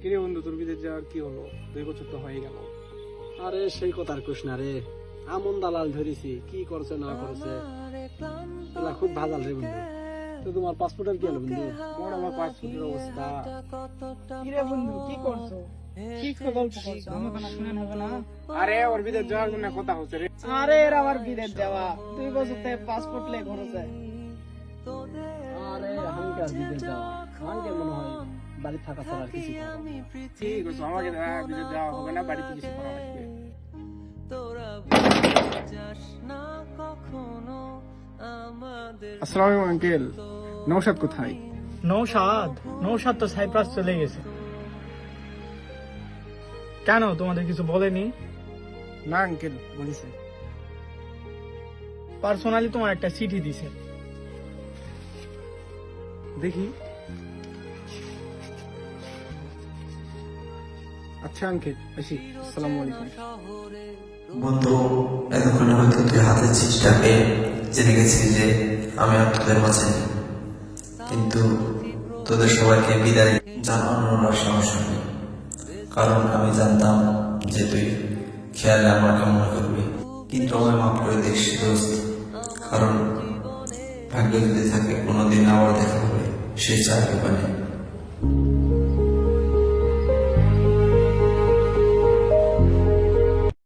কিরে বন্ধু, তোর বিদেশ যাওয়ার কি হলো? 2 বছর তো হয়ে গেল। আরে সেই কথা আর কুস না রে, আমন দালাল ধরেছি, কি করছে না করছে এলা খুব ভাজাল রে বন্ধু। তো তোমার পাসপোর্টের কি হলো বন্ধু? মোর আমার পাসপোর্টের অবস্থা। কিরে বন্ধু কি করছো? কি গল্প করছো? আমাকে না শুনেন হবে না? আরে ওর বিদেশ যাওয়ার জন্য কথা হচ্ছে রে। আরে এর আবার বিদেশ যাওয়া 2 বছর থেকে পাসপোর্ট লে খরচে। আরে হাঙ্কার বিদেশ যাওয়া, হাঙ্কের মনে হয় বাড়ি থাকা ছাড়া আর কিছু করার নেই। ঠিক আছে, আমাকে বিদেশ যাওয়া হবে না, বাড়িতে কিছু করা লাগবে। আসসালামু আলাইকুম আঙ্কেল, নৌশাদ কোথায়? নৌশাদ তো সাইপ্রাস চলে গেছে। কেন, তোমাদের কিছু বলেনি? না আঙ্কেল, বলিছে। পার্সোনালি তোমার একটা চিঠি দিছে। দেখি। আচ্ছা আঙ্কেল, আসি। আসসালামু আলাইকুম। বন্ধু, এতক্ষণে হয়তো তুই হাতের চিঠিটা পেয়ে জেনে গেছিস যে আমি আর তোদের মাঝে নেই, কিন্তু তোদের সবাইকে বিদায় জানানোর আর সাহস হয়নি, কারণ আমি জানতাম যে তুই খেয়ালে আমার কামনা করবি। কিন্তু আমায় মাফ করে দিস দোস্ত, কারণ ভাগ্য যদি থাকে কোনোদিন আবার দেখা হবে, সে চাইবে পারে।